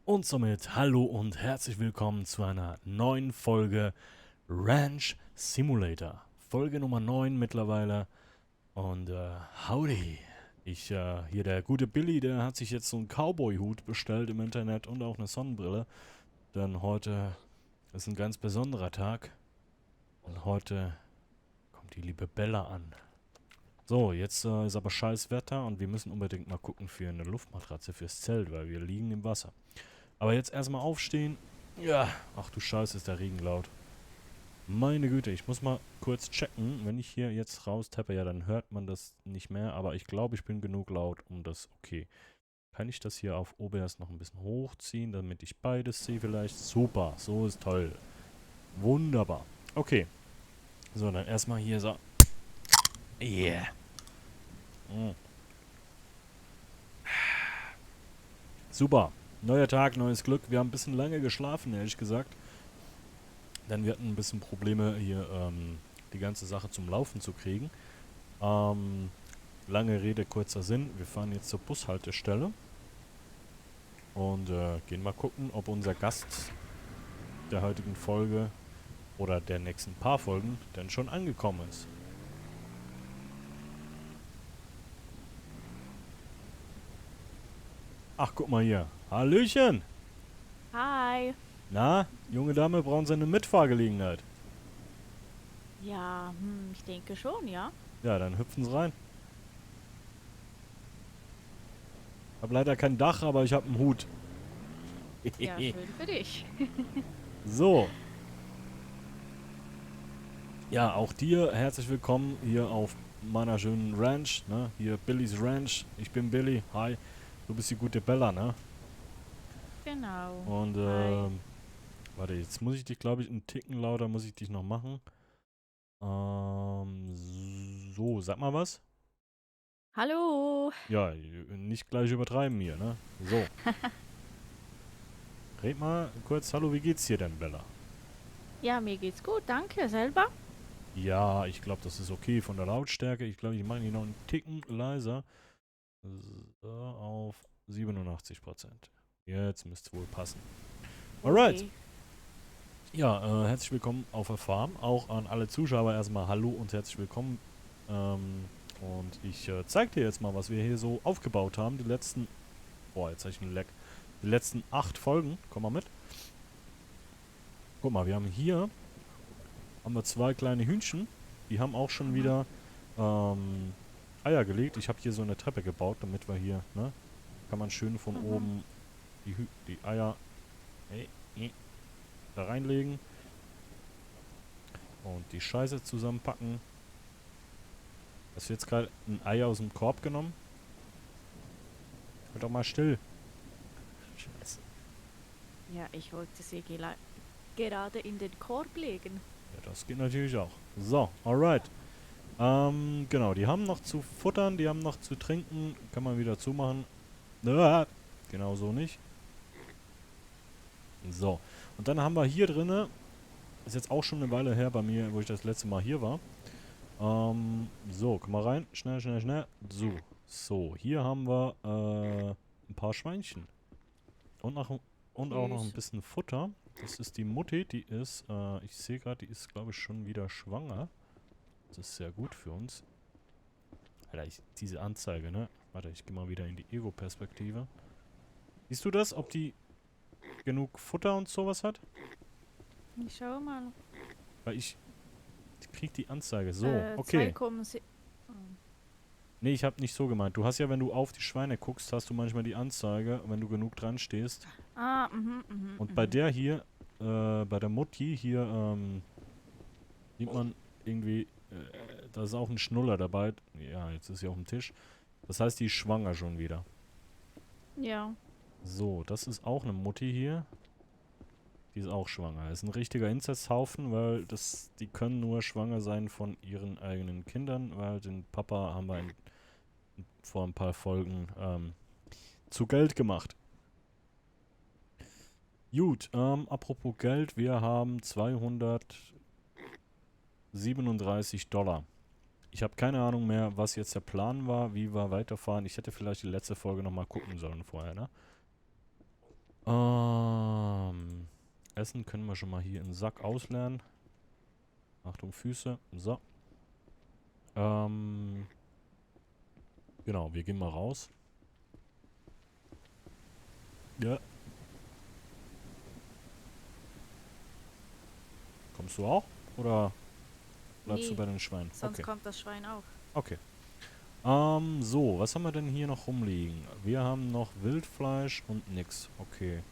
Und somit hallo und herzlich willkommen zu einer neuen Folge Ranch Simulator. Folge Nummer 9 mittlerweile. Und howdy. Hier der gute Billy, der hat sich jetzt so einen Cowboy-Hut bestellt im Internet und auch eine Sonnenbrille. Denn heute ist ein ganz besonderer Tag. Und heute kommt die liebe Bella an. So, jetzt ist aber scheiß Wetter und wir müssen unbedingt mal gucken für eine Luftmatratze fürs Zelt, weil wir liegen im Wasser. Aber jetzt erstmal aufstehen. Ja, ach du Scheiße, ist der Regen laut. Meine Güte, ich muss mal kurz checken. Wenn ich hier jetzt raustappe, ja, dann hört man das nicht mehr. Aber ich glaube, ich bin genug laut, um das okay. Kann ich das hier auf OBS noch ein bisschen hochziehen, damit ich beides sehe vielleicht? Super, so ist toll. Wunderbar. Okay. So, dann erstmal hier so. Yeah. Mm. Super. Neuer Tag, neues Glück. Wir haben ein bisschen lange geschlafen, ehrlich gesagt. Denn wir hatten ein bisschen Probleme hier die ganze Sache zum Laufen zu kriegen. Ähm, Lange Rede, kurzer Sinn. Wir fahren jetzt zur Bushaltestelle und gehen mal gucken, ob unser Gast der heutigen Folge oder der nächsten paar Folgen denn schon angekommen ist. Ach, guck mal hier. Hallöchen! Hi. Na, junge Dame, brauchen Sie eine Mitfahrgelegenheit? Ja, ich denke schon, ja. Ja, dann hüpfen Sie rein. Hab leider kein Dach, aber ich hab einen Hut. Ja, schön für dich. So, ja, auch dir herzlich willkommen hier auf meiner schönen Ranch, ne? Hier Billys Ranch. Ich bin Billy. Hi. Du bist die gute Bella, ne? Genau. Und Hi. warte, jetzt muss ich dich, glaube ich, einen Ticken lauter muss ich dich noch machen. So, sag mal was. Hallo. Ja, nicht gleich übertreiben hier, ne? So, red mal kurz. Hallo, wie geht's dir denn, Bella? Ja, mir geht's gut, danke. Selber? Ja, ich glaube, das ist okay von der Lautstärke. Ich glaube, ich mache die noch einen Ticken leiser. So, auf 87%. Jetzt müsste es wohl passen. Alright. Okay. Ja, herzlich willkommen auf der Farm. Auch an alle Zuschauer erstmal hallo und herzlich willkommen. Und ich zeige dir jetzt mal, was wir hier so aufgebaut haben. Die letzten, boah, jetzt habe ich einen Leck. Die letzten 8 Folgen. Komm mal mit. Guck mal, wir haben wir 2 kleine Hühnchen. Die haben auch schon Mhm. wieder Eier gelegt. Ich habe hier so eine Treppe gebaut, damit wir hier, ne, kann man schön von Mhm. oben die Eier da reinlegen und die Scheiße zusammenpacken. Hast du jetzt gerade ein Ei aus dem Korb genommen? Halt doch mal still. Scheiße. Ja, ich wollte sie gerade in den Korb legen. Ja, das geht natürlich auch. So, alright. Genau, die haben noch zu futtern, die haben noch zu trinken. Kann man wieder zumachen. Genau so nicht. So, und dann haben wir hier drinne, ist jetzt auch schon eine Weile her bei mir, wo ich das letzte Mal hier war. So, komm mal rein. Schnell, schnell, schnell. So, hier haben wir ein paar Schweinchen. Und, und auch noch ein Süß. bisschen Futter. Das ist die Mutti, die ist, ich sehe gerade, die ist, glaube ich, schon wieder schwanger. Das ist sehr gut für uns. Alter, diese Anzeige, ne? Warte, ich gehe mal wieder in die Ego-Perspektive. Siehst du das, ob die genug Futter und sowas hat? Ich schau mal. Weil ich krieg die Anzeige. So, okay. 2,7. Nee, ich habe nicht so gemeint. Du hast ja, wenn du auf die Schweine guckst, hast du manchmal die Anzeige, wenn du genug dran stehst. Ah, mhm, mhm, Und bei mhm. der hier, bei der Mutti hier, sieht man irgendwie, da ist auch ein Schnuller dabei. Ja, jetzt ist sie auf dem Tisch. Das heißt, die ist schwanger schon wieder. Ja. So, das ist auch eine Mutti hier. Die ist auch schwanger. Ist ein richtiger Inzesthaufen, weil die können nur schwanger sein von ihren eigenen Kindern, weil den Papa haben wir vor ein paar Folgen zu Geld gemacht. Gut, apropos Geld, wir haben 237 Dollar. Ich habe keine Ahnung mehr, was jetzt der Plan war, wie wir weiterfahren. Ich hätte vielleicht die letzte Folge nochmal gucken sollen vorher, ne? Essen können wir schon mal hier im Sack ausleeren. Achtung, Füße. So. Genau, wir gehen mal raus. Ja. Kommst du auch? Oder bleibst du Nee, bei den Schweinen? sonst Okay. kommt das Schwein auch. Okay. So, was haben wir denn hier noch rumliegen? Wir haben noch Wildfleisch und nix. Okay.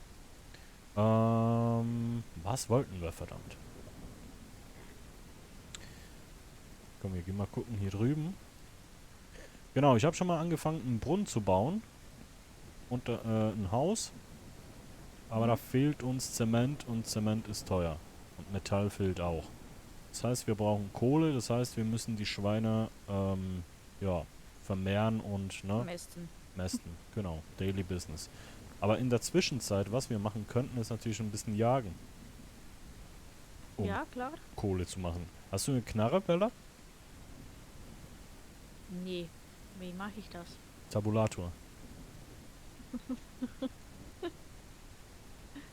Was wollten wir, verdammt? Komm, wir gehen mal gucken hier drüben. Genau, ich habe schon mal angefangen, einen Brunnen zu bauen. Und ein Haus. Aber da Mhm. fehlt uns Zement und Zement ist teuer. Und Metall fehlt auch. Das heißt, wir brauchen Kohle, das heißt, wir müssen die Schweine, ja, vermehren und, ne, Mästen. mästen. Genau, Daily Business. Aber in der Zwischenzeit, was wir machen könnten, ist natürlich ein bisschen jagen, um Ja, klar. Kohle zu machen. Hast du eine Knarre, Bella? Nee. Wie mache ich das? Tabulator.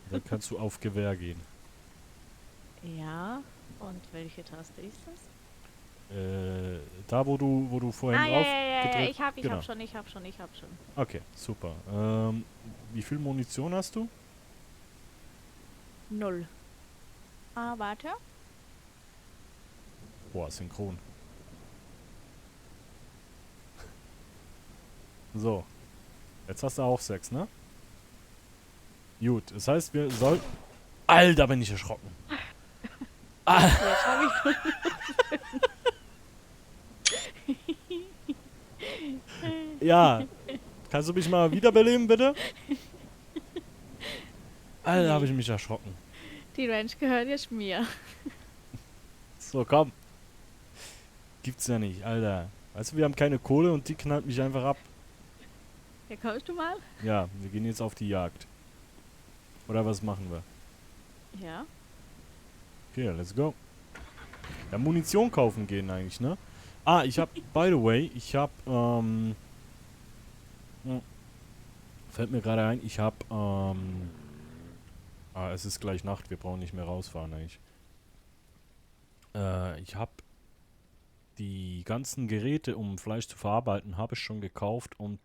Dann kannst du auf Gewehr gehen. Ja. Und welche Taste ist das? Da wo du vorhin Ah, ja, drauf ja, ja, ja. gedrückt. Ich hab Genau. schon, ich hab schon, ich hab schon. Okay, super. Wie viel Munition hast du? 0. Ah, warte. Boah, synchron. So, jetzt hast du auch 6, ne? Gut, das heißt, wir sollten... Alter, bin ich erschrocken. Ah, Jetzt habe ich. ja, kannst du mich mal wiederbeleben, bitte? Alter, habe Nee. ich mich erschrocken. Die Ranch gehört jetzt mir. So, komm. Gibt's ja nicht, Alter. Weißt du, wir haben keine Kohle und die knallt mich einfach ab. Ja, kommst du mal? Ja, wir gehen jetzt auf die Jagd. Oder was machen wir? Ja. Okay, let's go. Ja, Munition kaufen gehen eigentlich, ne? Ah, ich hab, by the way, ich hab, fällt mir gerade ein, ich hab, es ist gleich Nacht, wir brauchen nicht mehr rausfahren eigentlich. Ich hab die ganzen Geräte, um Fleisch zu verarbeiten, habe ich schon gekauft und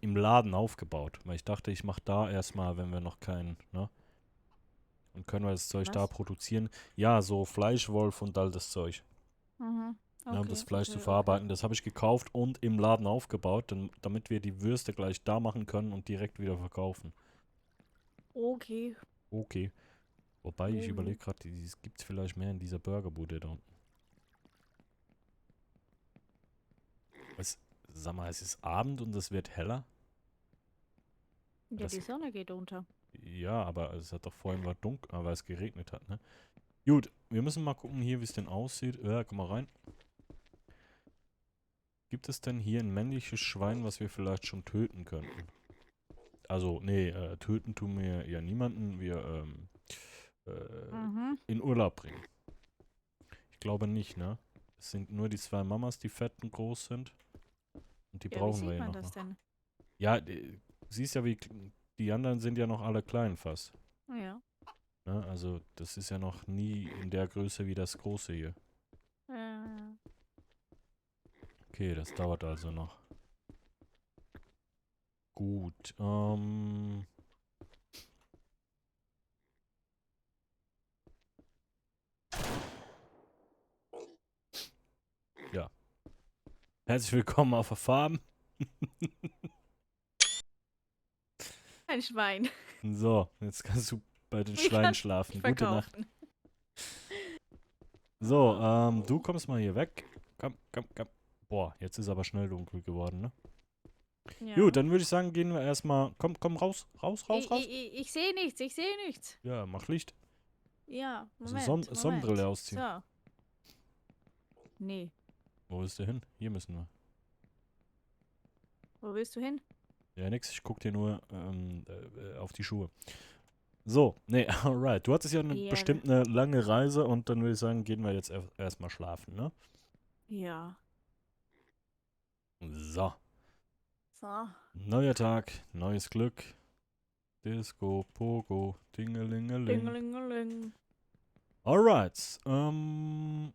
im Laden aufgebaut. Weil ich dachte, ich mache da erstmal, wenn wir noch keinen, ne? Und können wir das Zeug da Was? produzieren. Ja, so Fleischwolf und all das Zeug. Mhm. Ne, um das Okay, Fleisch zu okay, okay. verarbeiten. Das habe ich gekauft und im Laden aufgebaut, damit wir die Würste gleich da machen können und direkt wieder verkaufen. Okay. Okay. Wobei, ich Mhm. überlege gerade, gibt es vielleicht mehr in dieser Burgerbude da unten. Es, sag mal, es ist Abend und es wird heller? Ja, Das, die Sonne geht unter. ja, aber es hat doch vorhin war dunkel, weil es geregnet hat, ne? Gut, wir müssen mal gucken hier, wie es denn aussieht. Ja, komm mal rein. Gibt es denn hier ein männliches Schwein, was wir vielleicht schon töten könnten? Also, nee, töten tun wir ja niemanden. Wir, Mhm. in Urlaub bringen. Ich glaube nicht, ne? Es sind nur die zwei Mamas, die fett und groß sind. Und die Ja, wie brauchen wir sieht ja man noch. das denn? Ja, siehst ja, die anderen sind ja noch alle klein fast. Ja. Ne? Also, das ist ja noch nie in der Größe wie das große hier. Äh, Okay, das dauert also noch. Gut, ja. Herzlich willkommen auf der Farm. ein Schwein. So, jetzt kannst du bei den Wie Schweinen kannst du schlafen. mich Gute Nacht. verkaufen? So, du kommst mal hier weg. Komm, komm, komm. Boah, jetzt ist aber schnell dunkel geworden, ne? Gut, Ja. dann würde ich sagen, gehen wir erstmal. Komm, komm, raus, raus, raus, raus. Ich sehe nichts, ich sehe nichts. Ja, mach Licht. Ja, Also Moment, Sonnenbrille Moment. ausziehen. So. Nee. Wo ist der hin? Hier müssen wir. Wo willst du hin? Ja, nix, ich guck dir nur auf die Schuhe. So, nee, alright. Du hattest ja Ja. bestimmt eine lange Reise und dann würde ich sagen, gehen wir jetzt erstmal schlafen, ne? Ja. So, So. neuer Tag, neues Glück. Disco, Pogo, Dingelingeling. Dingelingeling. Alright. Wir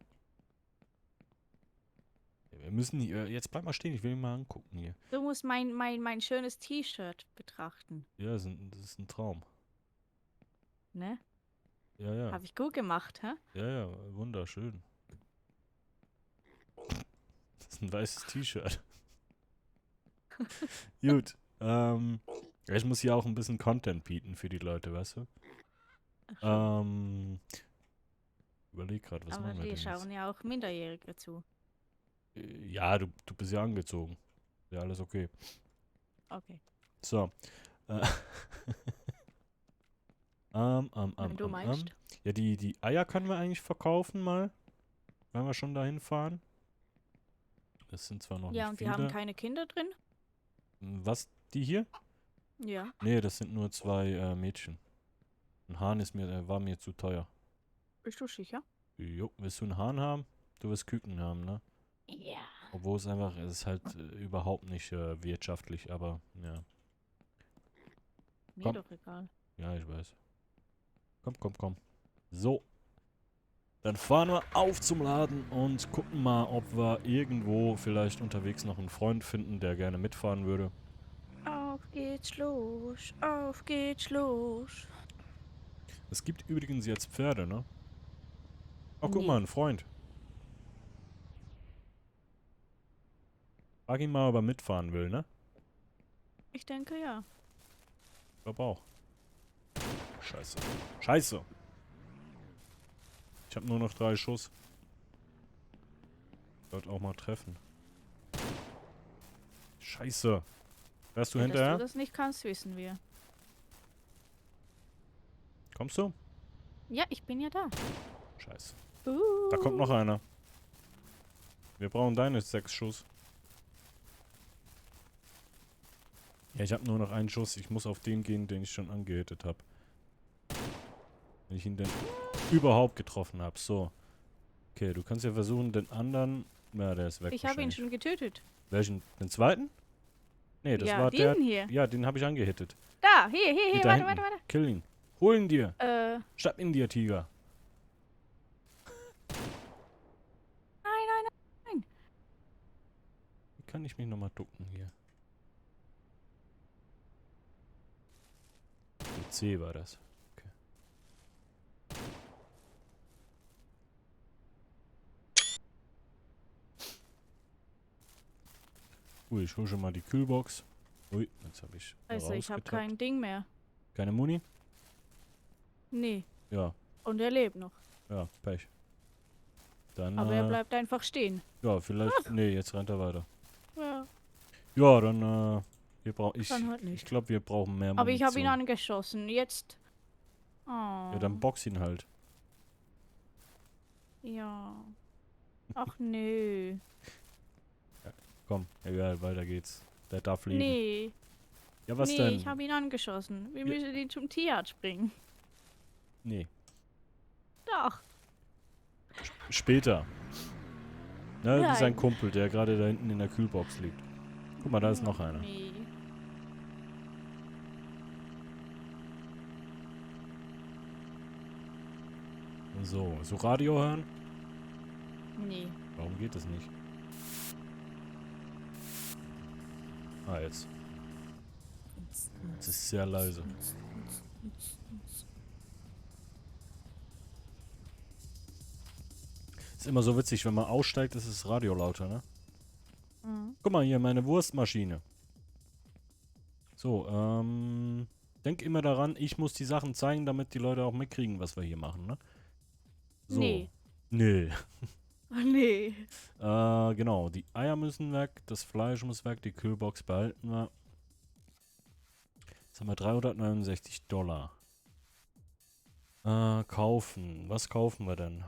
müssen hier, jetzt bleib mal stehen, ich will ihn mal angucken hier. Du musst mein schönes T-Shirt betrachten. Ja, das ist ein Traum. Ne? Ja, ja. Habe ich gut gemacht, hä? Ja, ja, wunderschön. Das ist ein weißes T-Shirt. Gut. Ich muss hier auch ein bisschen Content bieten für die Leute, weißt du? Ach so. Überleg gerade, was Aber machen wir die denn schauen jetzt? ja auch Minderjährige zu. Ja, du bist ja angezogen. Ja, alles okay. Okay. So. Äh, Wenn du meinst. Ja, die Eier können wir eigentlich verkaufen mal, wenn wir schon dahin fahren. Das sind zwar noch Ja, nicht und die haben viele. keine Kinder drin? Was, die hier? Ja. Nee, das sind nur 2 Mädchen. Ein Hahn war mir zu teuer. Bist du sicher? Jo, willst du einen Hahn haben? Du willst Küken haben, ne? Ja. Obwohl es ist halt überhaupt nicht wirtschaftlich, aber ja. Mir Komm. doch egal. Ja, ich weiß. Komm. So. Dann fahren wir auf zum Laden und gucken mal, ob wir irgendwo vielleicht unterwegs noch einen Freund finden, der gerne mitfahren würde. Auf geht's los, auf geht's los. Es gibt übrigens jetzt Pferde, ne? Oh, guck Nee. mal, ein Freund. Frag ihn mal, ob er mitfahren will, ne? Ich denke ja. Ich glaube auch. Scheiße. Ich habe nur noch 3 Schuss. Sollte auch mal treffen. Scheiße. Wärst du Ja, dass hinterher? du das nicht kannst, wissen wir. Kommst du? Ja, ich bin ja da. Scheiße. Da kommt noch einer. Wir brauchen deine 6 Schuss. Ja, ich habe nur noch einen Schuss. Ich muss auf den gehen, den ich schon angehittet habe. Wenn ich ihn denn überhaupt getroffen habe. So. Okay, du kannst ja versuchen, den anderen... Ja, der ist weg Ich habe ihn wahrscheinlich. schon getötet. Welchen? Den zweiten? Nee, das Ja, war der... den hier. Ja, den habe ich angehittet. Da, hier, Hier, da warte, hinten. warte. Kill ihn. Hol ihn dir. Nein, Schnapp ihn dir, Tiger. nein. Wie kann ich mich nochmal ducken hier? Mit C war das. Okay. Ui, ich hole schon mal die Kühlbox. Ui, jetzt habe ich Also, ich habe rausgetappt. kein Ding mehr. Keine Muni? Nee. Ja, Und er lebt noch. ja, Pech. Dann, Aber er bleibt einfach stehen. ja, vielleicht... Nee, jetzt rennt er weiter. Ja. Ja, dann, ich Dann halt nicht. glaube, wir brauchen mehr Munition. Aber ich habe ihn angeschossen. Jetzt. Oh. Ja, dann box ihn halt. Ja. Ach nö. Komm, egal, weiter geht's. Der darf leben. Nee. Ja, was nee, denn? ich habe ihn angeschossen. Wir Ja. müssen ihn zum Tierarzt bringen. Nee, Doch. später. Ne, das ist ein Nein. Kumpel, der gerade da hinten in der Kühlbox liegt. Guck mal, da ist noch einer. Nee. So Radio hören? Nee. Warum geht das nicht? Ah, jetzt. Es ist sehr leise. Ist immer so witzig, wenn man aussteigt, ist das Radio lauter, ne? Mhm. Guck mal hier, meine Wurstmaschine. So, denk immer daran, ich muss die Sachen zeigen, damit die Leute auch mitkriegen, was wir hier machen, ne? So. Nee. Nee. Oh, nee. Genau, die Eier müssen weg, das Fleisch muss weg, die Kühlbox behalten wir. Jetzt haben wir $369. Kaufen. Was kaufen wir denn?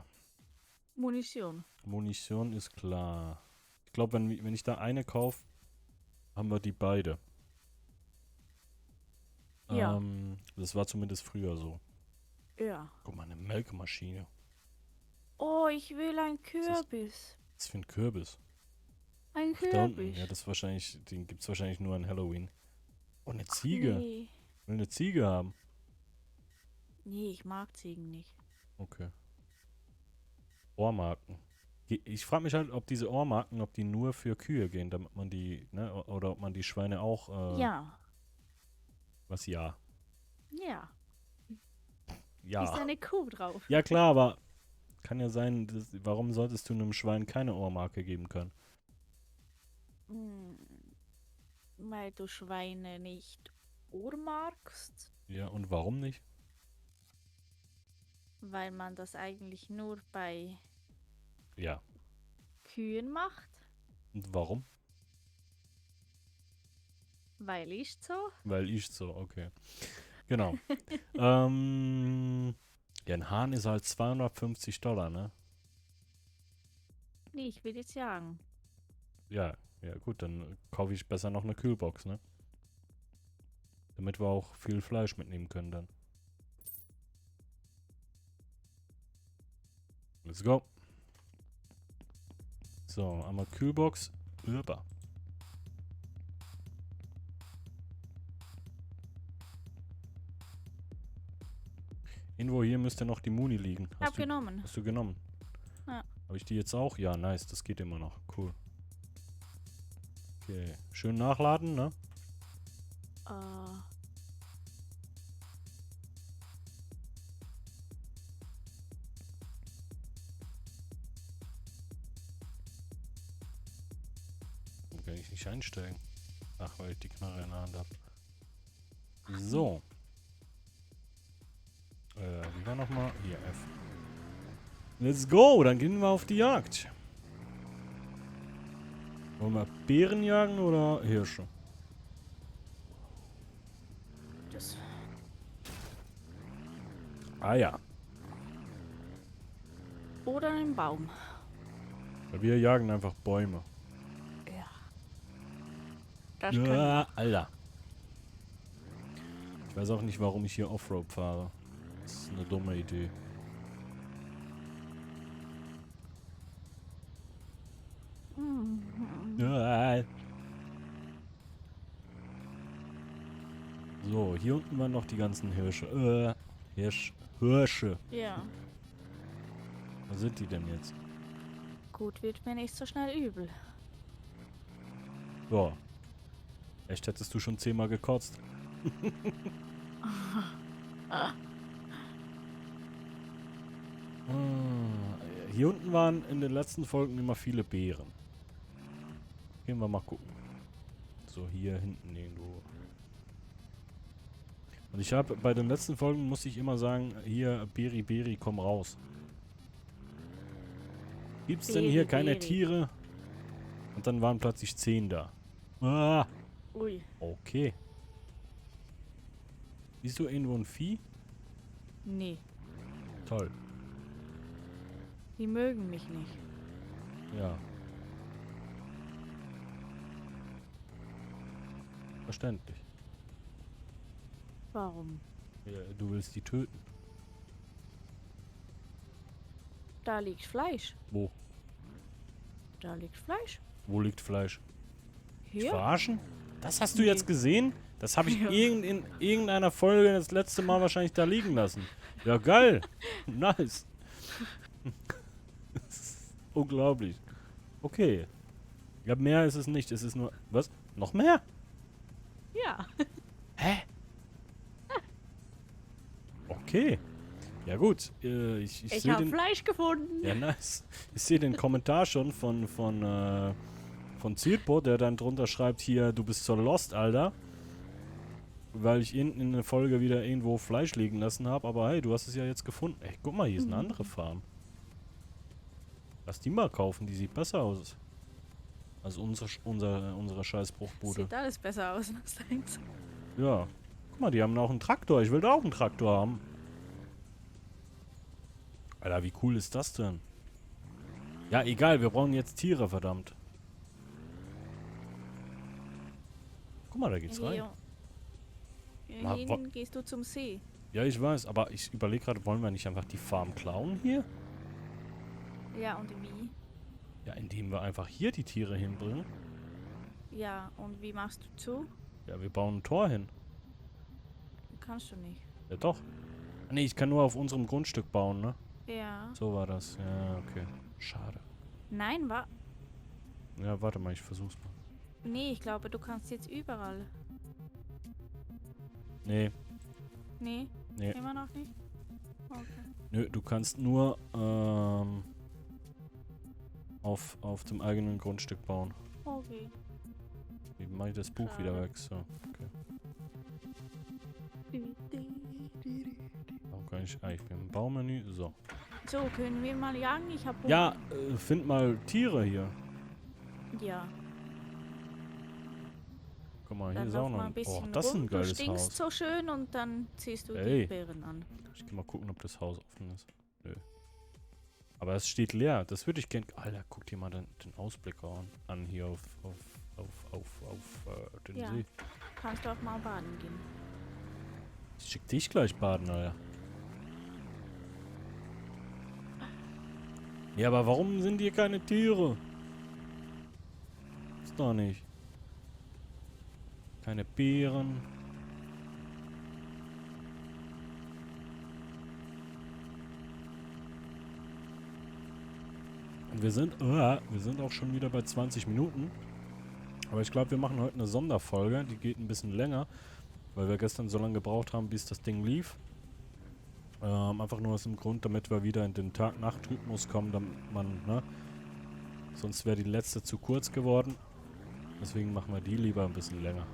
Munition. Munition ist klar. Ich glaube, wenn ich da eine kaufe, haben wir die beide. Ja. Das war zumindest früher so. Ja. Guck mal, eine Melkmaschine. Oh, ich will ein Kürbis. Was ist für ein Kürbis? Ein Da unten. Kürbis. Ja, den gibt's wahrscheinlich nur an Halloween. Oh, eine Ziege. Nee. Will eine Ziege haben. Nee, ich mag Ziegen nicht. Okay. Ohrmarken. Ich frage mich halt, ob diese Ohrmarken, ob die nur für Kühe gehen, damit man die, ne, oder ob man die Schweine auch, Ja, was ja. ja. Ist Ja. eine Kuh drauf. Ja klar, aber kann ja sein, warum solltest du einem Schwein keine Ohrmarke geben können? Hm, weil du Schweine nicht Ohr magst, Ja, und warum nicht? weil man das eigentlich nur bei Ja. Kühen macht, Und warum? weil ist so. Weil ich so, okay. Genau. Ja, ein Hahn ist halt $250, ne? Nee, ich will jetzt sagen. Ja, ja gut, dann kaufe ich besser noch eine Kühlbox, ne? Damit wir auch viel Fleisch mitnehmen können dann. Let's go. So, einmal Kühlbox. Über. Irgendwo hier müsste noch die Muni liegen. Hab genommen. Hast du genommen? Ja. Habe ich die jetzt auch? Ja, nice. Das geht immer noch. Cool. Okay. Schön nachladen, ne? Äh, Dann kann ich nicht einsteigen. Ach, weil ich die Knarre in der Hand habe. Ach So. Wie war nochmal? Hier, F. Let's go, dann gehen wir auf die Jagd. Wollen wir Bären jagen oder Hirsche? das. Ah ja. Oder ein Baum. Wir jagen einfach Bäume. Ja. Das kann Ja, Alter. Ich weiß auch nicht, warum ich hier Offroad fahre. Das ist eine dumme Idee. Ja. So, hier unten waren noch die ganzen Hirsche. Hirsche. Ja. Wo sind die denn jetzt? Gut, wird mir nicht so schnell übel. So. Echt hättest du schon 10-mal gekotzt. Hier unten waren in den letzten Folgen immer viele Beeren. Gehen wir mal gucken. So, hier hinten irgendwo. Und ich habe bei den letzten Folgen, muss ich immer sagen, hier, Beri, Beri, komm raus. Gibt's denn hier Beri, keine Beri. Tiere? Und dann waren plötzlich 10 da. Ah, Ui. okay. Siehst du irgendwo ein Vieh? Nee, Toll. die mögen mich nicht. Ja. Verständlich. Warum? Ja, du willst die töten. Da liegt Fleisch. Wo? Da liegt Fleisch. Wo liegt Fleisch? Hier? Verarschen? Das hast du Nee. jetzt gesehen? Das habe ich Ja. in irgendeiner Folge das letzte Mal wahrscheinlich da liegen lassen. Ja, geil. Nice. Das ist unglaublich. Okay. Ja, mehr ist es nicht. Es ist nur... Was? Noch mehr? Ja. Hä? Okay. Ja gut. Ich Ich sehe habe den... Fleisch gefunden. Ja, nice. Ich sehe den Kommentar schon von Zielpo, der dann drunter schreibt hier, du bist so lost, Alter. Weil ich in der Folge wieder irgendwo Fleisch liegen lassen habe. Aber hey, du hast es ja jetzt gefunden. Ey, guck mal, hier ist eine andere Farm. Lass die mal kaufen, die sieht besser aus. Als unsere scheiß Bruchbude. Sieht alles besser aus als deins. Ja. Guck mal, die haben auch einen Traktor. Ich will da auch einen Traktor haben. Alter, wie cool ist das denn? Ja, egal, wir brauchen jetzt Tiere, verdammt. Guck mal, da geht's rein. Hier hinten gehst du zum See. Ja, ich weiß, aber ich überlege gerade, wollen wir nicht einfach die Farm klauen hier? Ja, und wie? Ja, indem wir einfach hier die Tiere hinbringen. Ja, und wie machst du zu? Ja, wir bauen ein Tor hin. kannst du nicht. Ja, doch. Nee, ich kann nur auf unserem Grundstück bauen, ne? Ja. So war das. Ja, okay. Schade. Nein, Ja, warte mal, ich versuch's mal. nee, ich glaube, du kannst jetzt überall. Nee, Nee, nee. immer noch nicht? Okay. Nö, du kannst nur auf dem eigenen Grundstück bauen. Okay. Wie mache ich das Buch Schade. wieder weg? So, okay. Warum kann ich... Ah, ich bin im Baumenü. So. So, können wir mal jagen? Ich habe Ja, find mal Tiere hier. Ja. Guck mal, hier Dann ist lauf auch noch mal ein ein... Oh, bisschen das ist ein rum. Du geiles stinkst Haus. so schön und dann ziehst du die Ey. Beeren an. Ich geh mal gucken, ob das Haus offen ist. Nö. Aber es steht leer. Das würde ich gern... Alter, guck dir mal den Ausblick an hier auf den Ja. See. Kannst du auch mal baden gehen. Ich schick dich gleich baden, Alter. Ja, aber warum sind hier keine Tiere? Ist doch nicht. Keine Beeren. Und wir sind auch schon wieder bei 20 Minuten. Aber ich glaube, wir machen heute eine Sonderfolge. Die geht ein bisschen länger, weil wir gestern so lange gebraucht haben, bis das Ding lief. Einfach nur aus dem Grund, damit wir wieder in den Tag-Nacht-Rhythmus kommen, damit man, ne? Sonst wäre die letzte zu kurz geworden. Deswegen machen wir die lieber ein bisschen länger.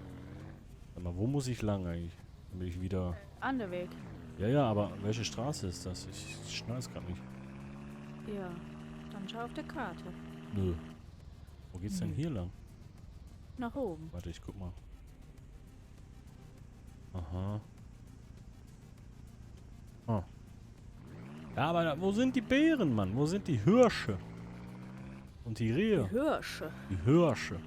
Sag mal, wo muss ich lang eigentlich? Damit ich wieder... Anderer Weg. Ja, aber welche Straße ist das? Ich schnall's gar nicht. Ja. Dann schau auf der Karte. Nö. Wo geht's denn hier lang? Nach oben. Warte, ich guck mal. Aha. Ah. Ja, aber wo sind die Bären, Mann? Wo sind die Hirsche? Und die Rehe? Die Hirsche. Die Hirsche.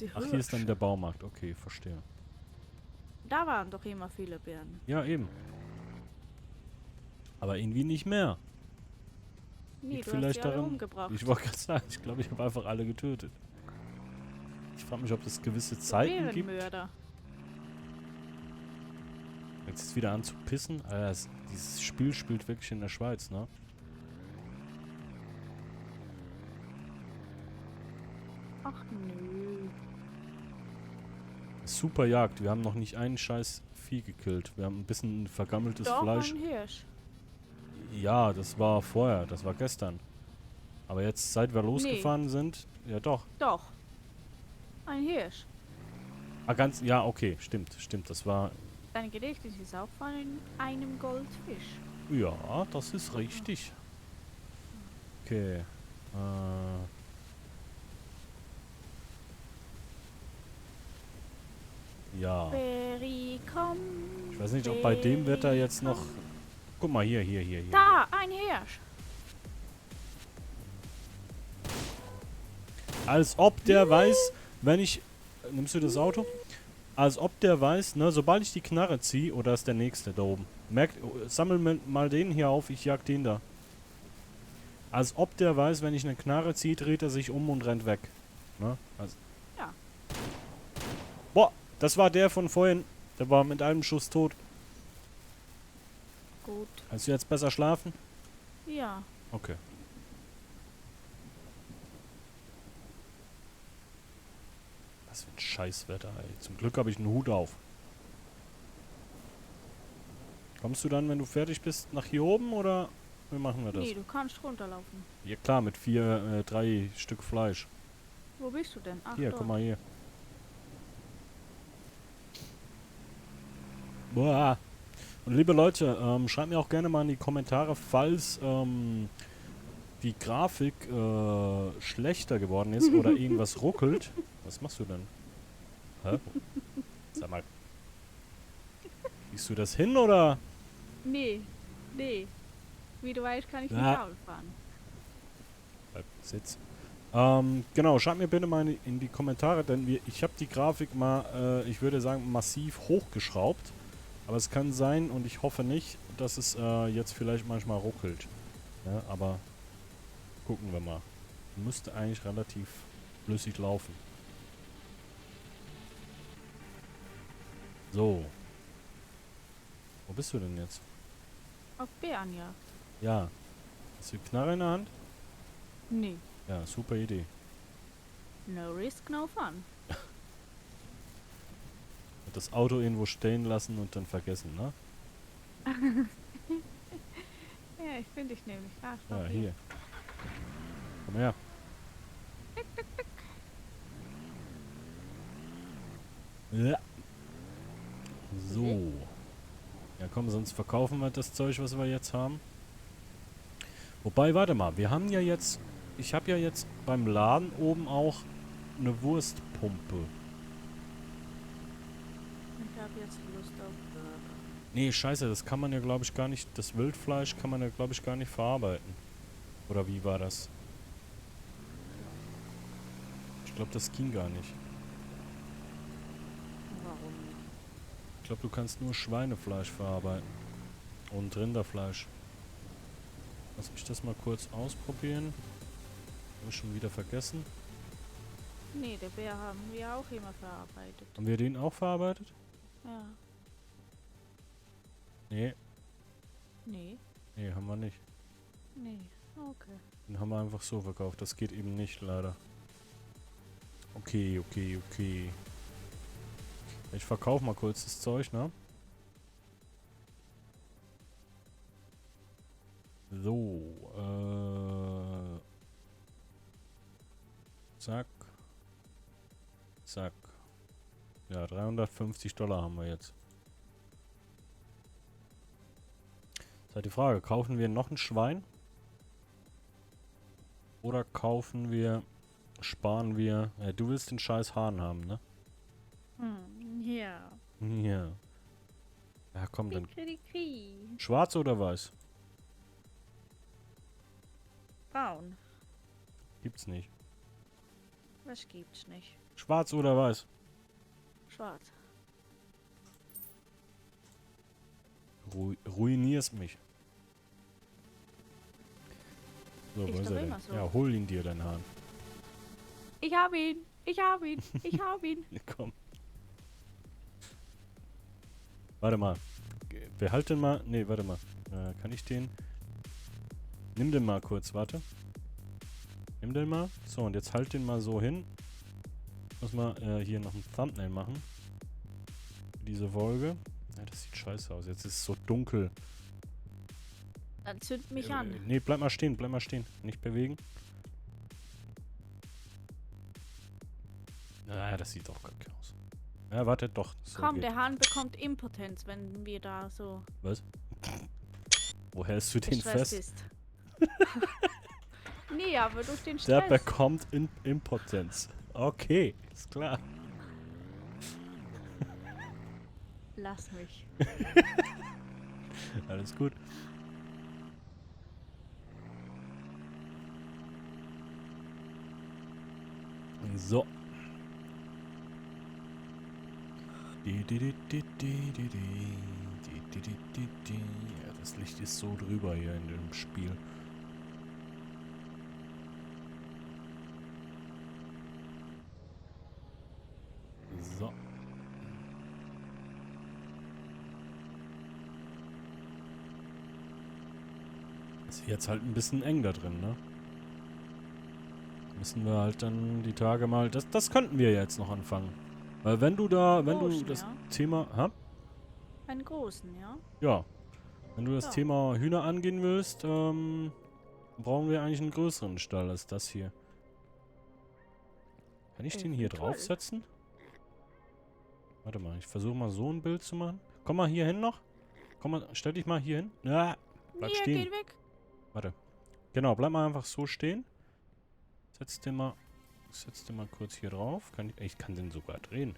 Die Ach, hier ist dann der Baumarkt. Okay, verstehe. Da waren doch immer viele Beeren. Ja, eben. Aber irgendwie nicht mehr. Nee, Liegt du hast vielleicht sie alle daran... umgebracht. Ich wollte gerade sagen, ich glaube, ich habe einfach alle getötet. Ich frage mich, ob es gewisse Zeiten gibt. Bärenmörder. Jetzt ist es wieder an zu pissen. Alter, dieses Spiel spielt wirklich in der Schweiz, ne? Ach nö. Super Jagd. Wir haben noch nicht einen scheiß Vieh gekillt. Wir haben ein bisschen vergammeltes Doch, Fleisch. ein Hirsch. Ja, das war vorher. Das war gestern. Aber jetzt, seit wir losgefahren sind... Ja, doch. Doch. Ein Hirsch. Ah, ganz... Ja, okay. Stimmt. Das war... Dein Gedächtnis ist auch von einem Goldfisch. Ja, das ist richtig. Okay. Ja. Berry, komm. Ich weiß nicht, ob bei dem Wetter jetzt noch... Guck mal, hier. Da, ein Hirsch. Als ob der weiß, wenn ich... Nimmst du das Auto? Als ob der weiß, ne, sobald ich die Knarre ziehe, oder ist der nächste da oben. Merkt, sammel mal den hier auf, ich jag den da. Als ob der weiß, wenn ich eine Knarre ziehe, dreht er sich um und rennt weg. Ne? Also. Ja. Boah, das war der von vorhin. Der war mit einem Schuss tot. Gut. Kannst du jetzt besser schlafen? Ja. Okay. Was für ein Scheißwetter, ey. Zum Glück habe ich einen Hut auf. Kommst du dann, wenn du fertig bist, nach hier oben oder wie machen wir das? Nee, du kannst runterlaufen. Ja klar, mit 3 Stück Fleisch. Wo bist du denn? Ach, Hier, dort. guck mal hier. Boah. Und liebe Leute, schreibt mir auch gerne mal in die Kommentare, falls die Grafik schlechter geworden ist oder irgendwas ruckelt. Was machst du denn? Hä? Sag mal. Siehst du das hin oder? Nee. Wie du weißt, kann ich Ja. nicht Auto fahren. Bleib, sitz. Genau, schreibt mir bitte mal in die Kommentare, denn ich habe die Grafik mal, ich würde sagen, massiv hochgeschraubt. Aber es kann sein, und ich hoffe nicht, dass es jetzt vielleicht manchmal ruckelt. Ja, aber gucken wir mal. Müsste eigentlich relativ flüssig laufen. So. Wo bist du denn jetzt? Auf Bärenjagd. Ja. Hast du die Knarre in der Hand? Nee. Ja, super Idee. No risk, no fun. Und das Auto irgendwo stehen lassen und dann vergessen, ne? Ja, ich finde dich nämlich. Ah, Ja, stopp hier. Komm her. Ja. So. Ja komm, sonst verkaufen wir das Zeug, was wir jetzt haben. Wobei, warte mal, wir haben ja jetzt... Ich habe ja jetzt beim Laden oben auch eine Wurstpumpe. Ich habe jetzt Lust auf Burger. Nee, scheiße, das kann man ja, glaube ich, gar nicht... Das Wildfleisch kann man ja, glaube ich, gar nicht verarbeiten. Oder wie war das? Ich glaube, das ging gar nicht. Warum nicht? Ich glaube, du kannst nur Schweinefleisch verarbeiten. Und Rinderfleisch. Lass mich das mal kurz ausprobieren. Habe ich schon wieder vergessen. Nee, der Bär haben wir auch immer verarbeitet. Haben wir den auch verarbeitet? Ja. Nee. Nee. Nee, haben wir nicht. Nee. Okay. Den haben wir einfach so verkauft. Das geht eben nicht, leider. Okay. Ich verkaufe mal kurz das Zeug, ne? So, zack. Zack. Ja, $350 haben wir jetzt. Ist halt die Frage, kaufen wir noch ein Schwein? Oder sparen wir... du willst den scheiß Hahn haben, ne? Ja. Ja. Ja, komm, dann Kri. schwarz oder weiß? Braun. Gibt's nicht. Was gibt's nicht? Schwarz oder weiß? Schwarz. Ruinierst mich. So, Ist wo ist doch er denn? immer so. Ja, hol ihn dir, dein Hahn. Ich hab ihn. Ich hab ihn. Ich hab ihn. Ja, komm. Warte mal. Behalt den mal. Nee, warte mal. Kann ich den... Nimm den mal kurz, warte. Nimm den mal. So, und jetzt halt den mal so hin. Muss mal hier noch ein Thumbnail machen. Für diese Folge. Ja, das sieht scheiße aus. Jetzt ist es so dunkel. Dann zünd mich an. Nee, bleib mal stehen, bleib mal stehen. Nicht bewegen. Ah, das sieht doch kacke aus. Ja, warte, doch. So Komm, geht. der Hahn bekommt Impotenz, wenn wir da so Was? Wo hältst du den gestresst fest? ist. Nee, aber durch den Der Stress. bekommt Impotenz. Okay, ist klar. Lass mich. Alles gut. So. Ja, das Licht ist so drüber hier in dem Spiel. So. Ist jetzt halt ein bisschen eng da drin, ne? Müssen wir halt dann die Tage mal... Das könnten wir jetzt noch anfangen. Weil wenn du Großen, das ja? Thema... Ha? Einen großen, ja? Ja. Wenn du das Ja. Thema Hühner angehen willst, brauchen wir eigentlich einen größeren Stall als das hier. Kann ich den hier Toll. draufsetzen? Warte mal, ich versuche mal so ein Bild zu machen. Komm mal hier hin noch. Komm mal, stell dich mal hier hin. Ja, bleib Hier, stehen. geht weg. Warte. Genau, bleib mal einfach so stehen. Setz den mal kurz hier drauf. Ich kann den sogar drehen.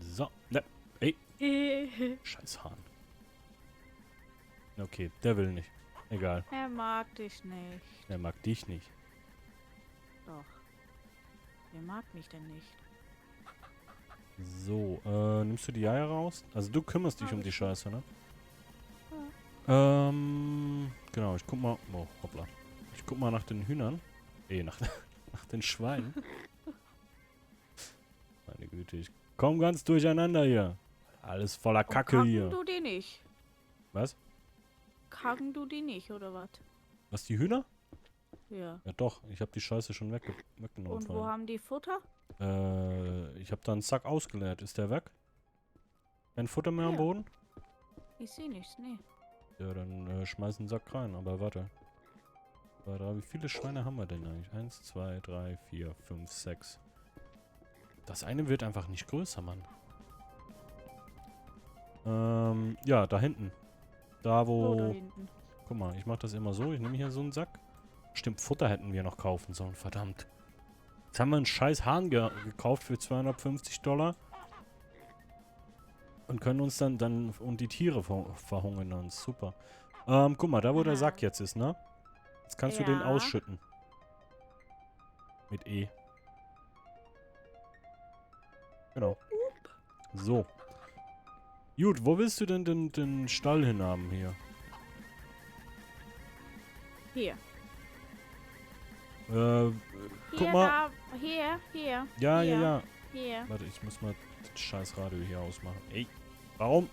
So. Ne. Ey. Scheiß Hahn. Okay, der will nicht. Egal. Er mag dich nicht. Der mag dich nicht. Doch. Wer mag mich denn nicht? So, nimmst du die Eier raus? Also du kümmerst dich Hab um ich die schon. Scheiße, ne? Genau, ich guck mal. Oh, hoppla. Ich guck mal nach den Hühnern. Nach den Schweinen. Meine Güte, ich komm ganz durcheinander hier. Alles voller Und Kacke kacken hier. du die nicht? Was? Kacken du die nicht, oder was? Was, die Hühner? Ja. Ja doch, ich habe die Scheiße schon weggenommen Und wo vorhin. haben die Futter? Ich habe da einen Sack ausgeleert. Ist der weg? Kein Futter mehr am Ja. Boden? Ich sehe nichts, nee. Ja, dann schmeiß einen Sack rein. Aber warte. Wie viele Schweine haben wir denn eigentlich? 1, 2, 3, 4, 5, 6. Das eine wird einfach nicht größer, Mann. Ja, da hinten. Da Oh, da wo... hinten. Guck mal, ich mach das immer so. Ich nehme hier so einen Sack. Stimmt, Futter hätten wir noch kaufen sollen. Verdammt. Jetzt haben wir einen scheiß Hahn gekauft für $250. Und können uns dann und die Tiere verhungern uns. Super. Guck mal, da wo der Aha. Sack jetzt ist, ne? Jetzt kannst du den Ja. ausschütten. Mit E. Genau. So. Gut, wo willst du denn den Stall hinhaben hier? Hier. Guck Hier, mal. da, hier, hier. Ja, hier, ja, ja. Hier. Warte, ich muss mal das scheiß Radio hier ausmachen. Ey, warum?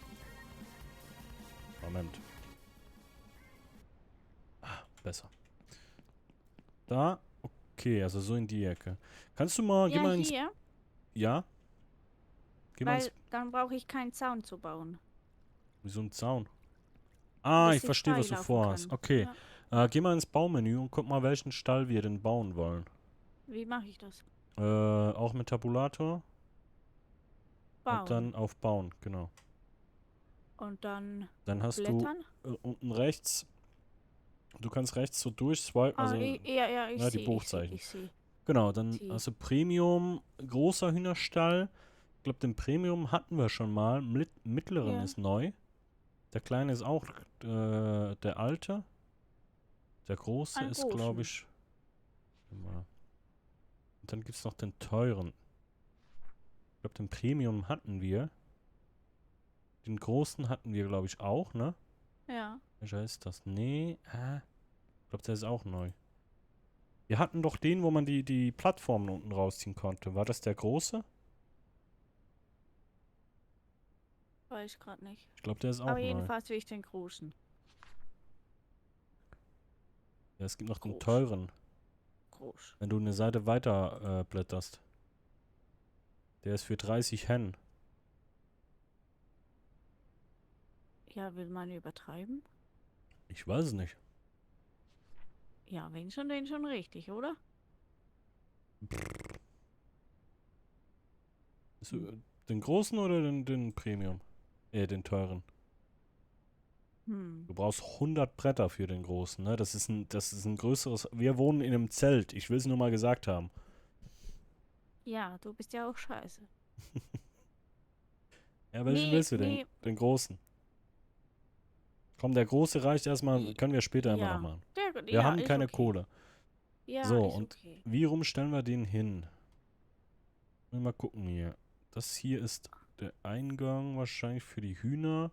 Moment. Ah, besser. Da. Okay, also so in die Ecke. Kannst du mal, geh Ja, mal ins... hier. Ja? Geh mal ins... Weil dann brauche ich keinen Zaun zu bauen. Wie so ein Zaun. Ah, Dass ich ich verstehe, was du freilaufen vorhast. kann. Okay. Ja. Geh mal ins Baumenü und guck mal, welchen Stall wir denn bauen wollen. Wie mache ich das? Auch mit Tabulator. Bauen. Und dann auf Bauen, genau. Und dann Dann hast blättern. du unten rechts... Du kannst rechts so durchswipen, also Ja, ich ja, die sehe, Buchzeichen. ich sehe. Genau, dann Die- also Premium, großer Hühnerstall. Ich glaube, den Premium hatten wir schon mal. Mittleren Ja. ist neu. Der kleine ist auch der alte. Der große Einen ist, glaube großen. ich... warte mal. Und dann gibt es noch den teuren. Ich glaube, den Premium hatten wir. Den großen hatten wir, glaube ich, auch, ne? Ja. Welcher ist das? Nee, ich glaube, der ist auch neu. Wir hatten doch den, wo man die Plattformen unten rausziehen konnte. War das der große? Weiß ich gerade nicht. Ich glaube, der ist auch Aber neu. jedenfalls will ich den großen. Ja, es gibt noch den Groß. teuren, Groß. wenn du eine Seite weiter blätterst. Der ist für 30 Hennen. Ja, will man übertreiben? Ich weiß es nicht. Ja, wenn schon, den schon richtig, oder? Den großen oder den Premium? Den teuren. Hm. Du brauchst 100 Bretter für den großen, ne? Das ist ein größeres... Wir wohnen in einem Zelt. Ich will es nur mal gesagt haben. Ja, du bist ja auch scheiße. Ja, welchen Nee, willst du denn? nee. Den großen. Komm, der große reicht erstmal. Können wir später immer noch Ja. machen. Der, Wir ja, haben ist keine okay. Kohle. Ja, So, ist und okay. wie rum stellen wir den hin? Mal gucken hier. Das hier ist der Eingang wahrscheinlich für die Hühner.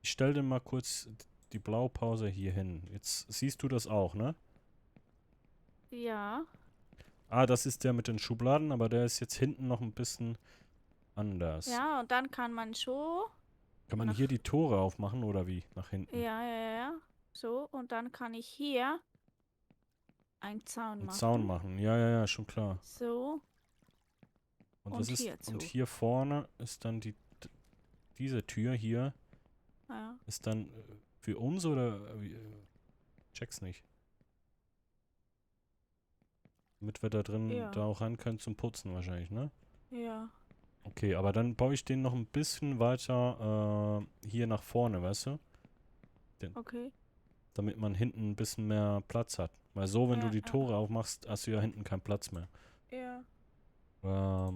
Ich stelle den mal kurz die Blaupause hier hin. Jetzt siehst du das auch, ne? Ja, Ah, das ist der mit den Schubladen, aber der ist jetzt hinten noch ein bisschen anders. ja, und dann kann man so. Kann man hier die Tore aufmachen oder wie? Nach hinten. Ja. So, und dann kann ich hier einen Zaun Einen machen. Zaun machen. Ja, schon klar. So. Und Und was ist hierzu. und hier vorne ist dann diese Tür hier Ja. ist dann für uns oder check's nicht. Damit wir da drin Ja. da auch rein können zum Putzen wahrscheinlich, ne? Ja. Okay, aber dann baue ich den noch ein bisschen weiter hier nach vorne, weißt du? Okay. Damit man hinten ein bisschen mehr Platz hat. Weil so, wenn du die Tore aufmachst, hast du ja hinten keinen Platz mehr. Ja.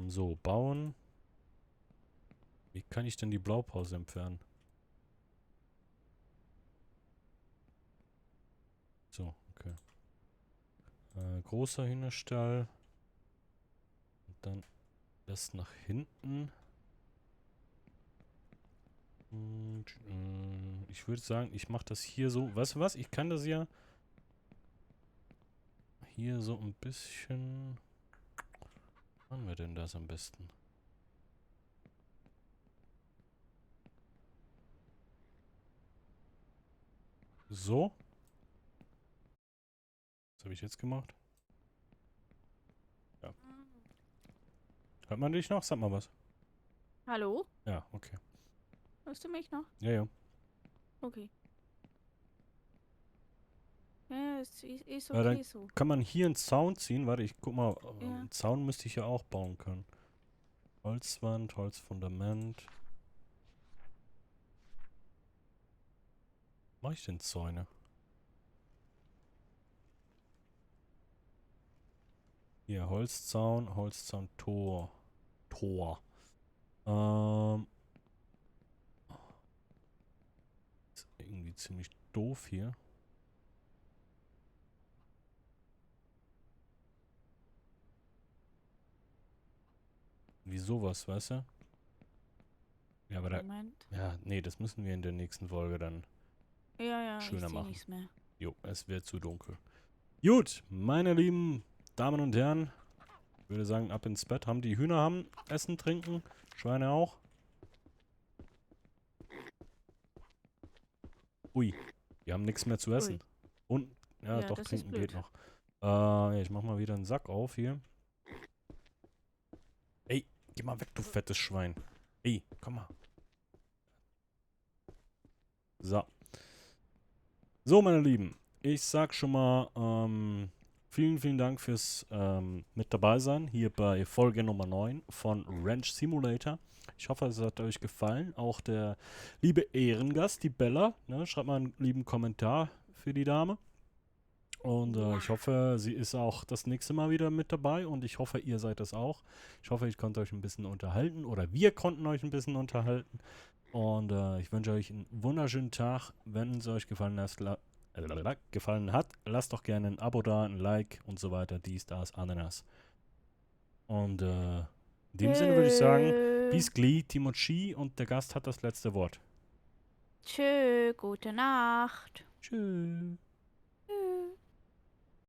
So, bauen. Wie kann ich denn die Blaupause entfernen? So, okay. Großer Hühnerstall. Und dann das nach hinten. Und, ich würde sagen, ich mache das hier so. Weißt du was? Ich kann das ja hier so ein bisschen... Wie machen wir denn das am besten? So. Was habe ich jetzt gemacht? Ja. Hört man dich noch? Sag mal was. Hallo? Ja, okay. Hörst du mich noch? Ja, ja. Okay. Ja, es ist Ja, dann okay so. kann man hier einen Zaun ziehen. Warte, ich guck mal. Ja. Einen Zaun müsste ich ja auch bauen können. Holzwand, Holzfundament. Mache ich denn Zäune? Hier, Holzzaun, Holzzaun, Tor. Tor. Ähm. Ist irgendwie ziemlich doof hier. Wie sowas, weißt du? Ja, aber da. Moment. Ja, nee, das müssen wir in der nächsten Folge dann Ja, ja, ich schöner sehe machen. nichts mehr. Jo, es wird zu dunkel. Gut, meine lieben Damen und Herren, ich würde sagen, ab ins Bett. Haben die Hühner haben Essen, Trinken, Schweine auch. Ui, die haben nichts mehr zu essen. Ui. Und, ja, Ja, doch, das ist trinken geht blöd. noch. Ja, ich mach mal wieder einen Sack auf hier. Ey, geh mal weg, du fettes Schwein. Ey, komm mal. So. So, meine Lieben, ich sag schon mal, vielen, vielen Dank fürs mit dabei sein hier bei Folge Nummer 9 von Ranch Simulator. Ich hoffe, es hat euch gefallen. Auch der liebe Ehrengast, die Bella, ne, schreibt mal einen lieben Kommentar für die Dame. Und Ja. ich hoffe, sie ist auch das nächste Mal wieder mit dabei und ich hoffe, ihr seid es auch. Ich hoffe, ich konnte euch ein bisschen unterhalten oder wir konnten euch ein bisschen unterhalten. Und ich wünsche euch einen wunderschönen Tag. Wenn es euch gefallen hat, lasst doch gerne ein Abo da, ein Like und so weiter. Dies, das, Ananas. Und in dem Sinne würde ich sagen, bis gleich, Timochi, und der Gast hat das letzte Wort. Tschö, gute Nacht. Tschüss.